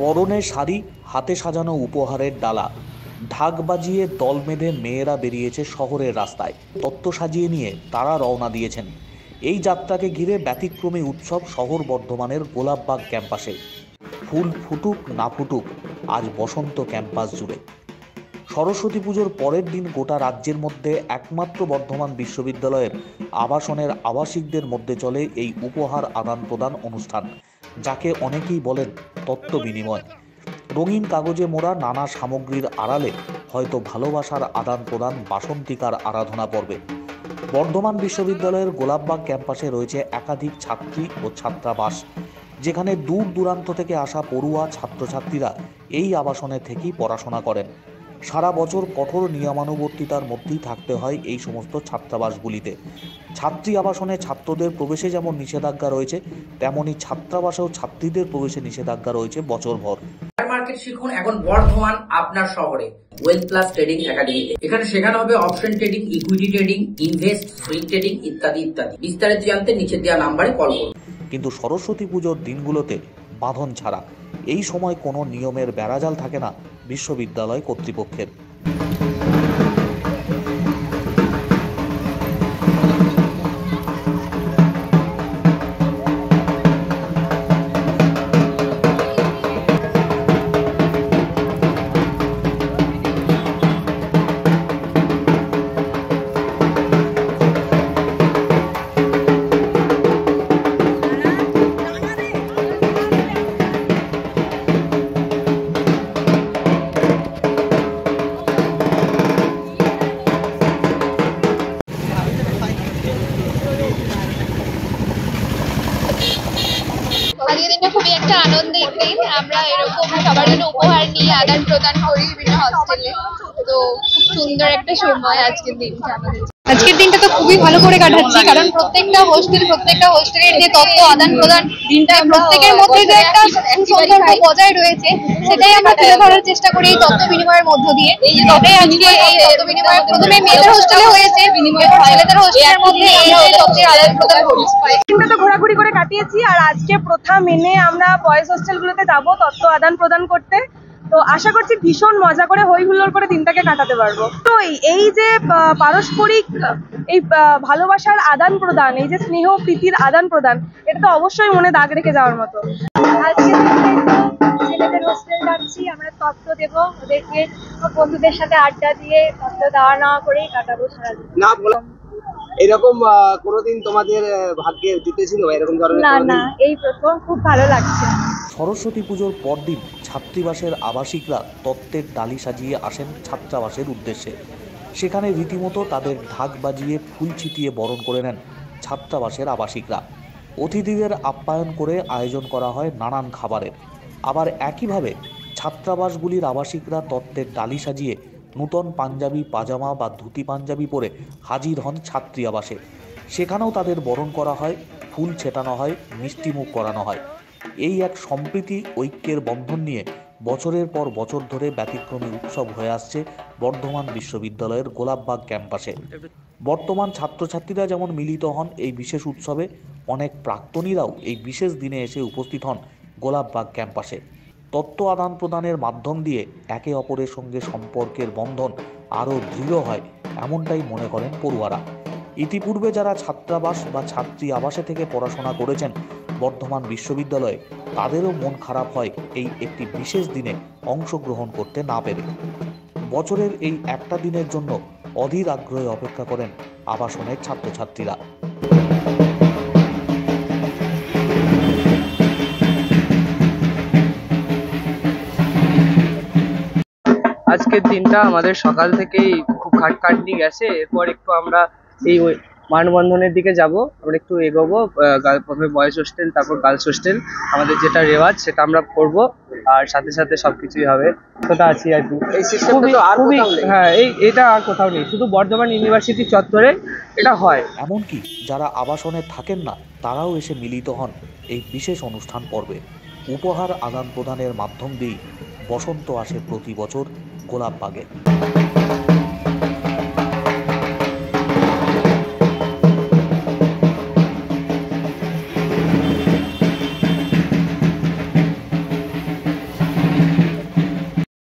পরনে শাড়ি, হাতে সাজানো উপহারের ডালা, ঢাক বাজিয়ে দল বেঁধে মেয়েরা বেরিয়েছে শহরের রাস্তায়। তত্ত্ব সাজিয়ে নিয়ে তারা রওনা দিয়েছেন। এই যাত্রাকে ঘিরে ব্যতিক্রমী উৎসব শহর বর্ধমানের গোলাপবাগ ক্যাম্পাসে। ফুল ফুটুক না ফুটুক, আজ বসন্ত ক্যাম্পাস জুড়ে। সরস্বতী পুজোর পরের দিন গোটা রাজ্যের মধ্যে একমাত্র বর্ধমান বিশ্ববিদ্যালয়ের আবাসনের আবাসিকদের মধ্যে চলে এই উপহার আদান প্রদান অনুষ্ঠান, যাকে অনেকেই বলেন তত্ত্ব বিনিময়। রঙিন কাগজে মোড়া নানা সামগ্রীর আড়ালে হয়তো ভালোবাসার আদান প্রদান বাসন্তিকার আরাধনা পর্বে। বর্ধমান বিশ্ববিদ্যালয়ের গোলাপবাগ ক্যাম্পাসে রয়েছে একাধিক ছাত্রী ও ছাত্রাবাস, যেখানে দূর দূরান্ত থেকে আসা পড়ুয়া ছাত্রছাত্রীরা এই আবাসনে থেকেই পড়াশোনা করেন। সারা বছর কঠোর নিয়মানুবর্তিতার মধ্যেই থাকতে হয় এই সমস্ত ছাত্রাবাসগুলিতে। ছাত্রী আবাসনে ছাত্রদের প্রবেশে যেমন নিষেধাজ্ঞা রয়েছে, তেমনি ছাত্রাবাসেও ছাত্রীদের প্রবেশে নিষেধাজ্ঞা রয়েছে বছরভর। মার্কেট শিখুন এখন বর্ধমান আপনার শহরে ওয়েলথ প্লাস ট্রেডিং একাডেমি। এখানে শেখানো হবে option trading, equity trading, invest, swing trading ইত্যাদি ইত্যাদি। বিস্তারিত জানতে নিচে দেওয়া নাম্বারে কল করুন। কিন্তু সরস্বতী পুজোর দিনগুলোতে বাঁধন ছাড়া এই সময় কোনো নিয়মের বেড়াজাল থাকে না বিশ্ববিদ্যালয় কর্তৃপক্ষের। আজকের দিনটা খুবই একটা আনন্দের দিন। আমরা এরকম সবার জন্য উপহার নিয়ে আদান প্রদান করি বিভিন্ন হস্টেলে। তো খুব সুন্দর একটা সময় আজকের দিনটা আমাদের। আজকের দিনটা তো খুবই ভালো করে কাটাচ্ছি, কারণ প্রত্যেকটা হোস্টেলের যে তথ্য আদান প্রদান, প্রত্যেকের মধ্যে যে একটা সুসম্পর্ক বজায় রয়েছে, সেটাই আমরা তুলে ধরার চেষ্টা করি এই তথ্য বিনিময়ের মধ্য দিয়ে। তবে আজকে এই তথ্য বিনিময় প্রথমে মেয়েদের হোস্টেলে হয়েছে, ছেলেদের হোস্টেলের মধ্যে এই তথ্যের আদান প্রদান করছি। দিনটা তো ঘোরাঘুরি করে কাটিয়েছি, আর আজকে প্রথা মেনে আমরা বয়েজ হোস্টেলগুলোতে যাব তথ্য আদান প্রদান করতে। তো আশা করছি ভীষণ মজা করে হই হুল্লোড় করে দিনটাকে কাটাতে পারবো। তো এই যে পারস্পরিক এই ভালোবাসার আদান প্রদান, এই যে স্নেহ প্রীতির আদান প্রদান, এটা তো অবশ্যই মনে দাগ রেখে যাওয়ার মতো। আজকে ছেলেদের হোস্টেল যাচ্ছি, আমরা তত্ত্ব দেবো ওদেরকে, বন্ধুদের সাথে আড্ডা দিয়ে তত্ত্ব দেওয়া নেওয়া করেই কাটাবো সারাদিন। এরকম কোনোদিন তোমাদের ভাগ্যে জুটেছিল এরকম ধরনের? না, এই প্রথম। খুব ভালো লাগছে। সরস্বতী পুজোর পরদিন ছাত্রীবাসের আবাসিকরা তত্ত্বের ডালি সাজিয়ে আসেন ছাত্রাবাসের উদ্দেশ্যে। সেখানে রীতিমতো তাদের ঢাক বাজিয়ে ফুল ছিটিয়ে বরণ করে নেন ছাত্রাবাসের আবাসিকরা। অতিথিদের আপ্যায়ন করে আয়োজন করা হয় নানান খাবারের। আবার একইভাবে ছাত্রাবাসগুলির আবাসিকরা তত্ত্বের ডালি সাজিয়ে নূতন পাঞ্জাবি, পাজামা বা ধুতি পাঞ্জাবি পরে হাজির হন ছাত্রী আবাসে। সেখানেও তাদের বরণ করা হয়, ফুল ছেটানো হয়, মিষ্টিমুখ করানো হয়। এই এক সম্প্রীতি ঐক্যের বন্ধন নিয়ে বছরের পর বছর ধরে ব্যতিক্রমী উৎসব হয়ে আসছে বর্ধমান বিশ্ববিদ্যালয়ের গোলাপবাগ ক্যাম্পাসে। বর্তমান ছাত্রছাত্রীরা যেমন মিলিত হন এই বিশেষ উৎসবে, অনেক প্রাক্তনীরাও এই বিশেষ দিনে এসে উপস্থিত হন গোলাপবাগ ক্যাম্পাসে। তত্ত্ব আদান প্রদানের মাধ্যম দিয়ে একে অপরের সঙ্গে সম্পর্কের বন্ধন আরও দৃঢ় হয়, এমনটাই মনে করেন পড়ুয়ারা। ইতিপূর্বে যারা ছাত্রাবাস বা ছাত্রী আবাসে থেকে পড়াশোনা করেছেন বর্ধমান বিশ্ববিদ্যালয়ে, তাদেরও মন খারাপ হয় এই একটি বিশেষ দিনে অংশগ্রহণ করতে না পেরে। বছরের এই একটা দিনের জন্য অধীর আগ্রহে অপেক্ষা করেন আবাসনের ছাত্রছাত্রীরা। আজকের দিনটা আমাদের সকাল থেকেই খুব খাটখাটনি গেছে। এরপর একটু আমরা এই মানবন্ধনের দিকে যাব, আমরা একটু এগোবো। প্রথমে বয়েজ হোস্টেল, তারপর গার্লস হোস্টেল। আমাদের যেটা রেওয়াজ সেটা আমরা করব, আর সাথে সাথে সবকিছুই হবে। সেটা আছি আর কি। এই সিস্টেমটা খুবই, হ্যাঁ, এটা আর কোথাও নেই, শুধু বর্ধমান ইউনিভার্সিটি চত্বরে এটা হয়। এমনকি যারা আবাসনে থাকেন না, তারাও এসে মিলিত হন এই বিশেষ অনুষ্ঠান পর্বে। উপহার আদান প্রদানের মাধ্যম দিয়েই বসন্ত আসে প্রতি বছর গোলাপবাগে।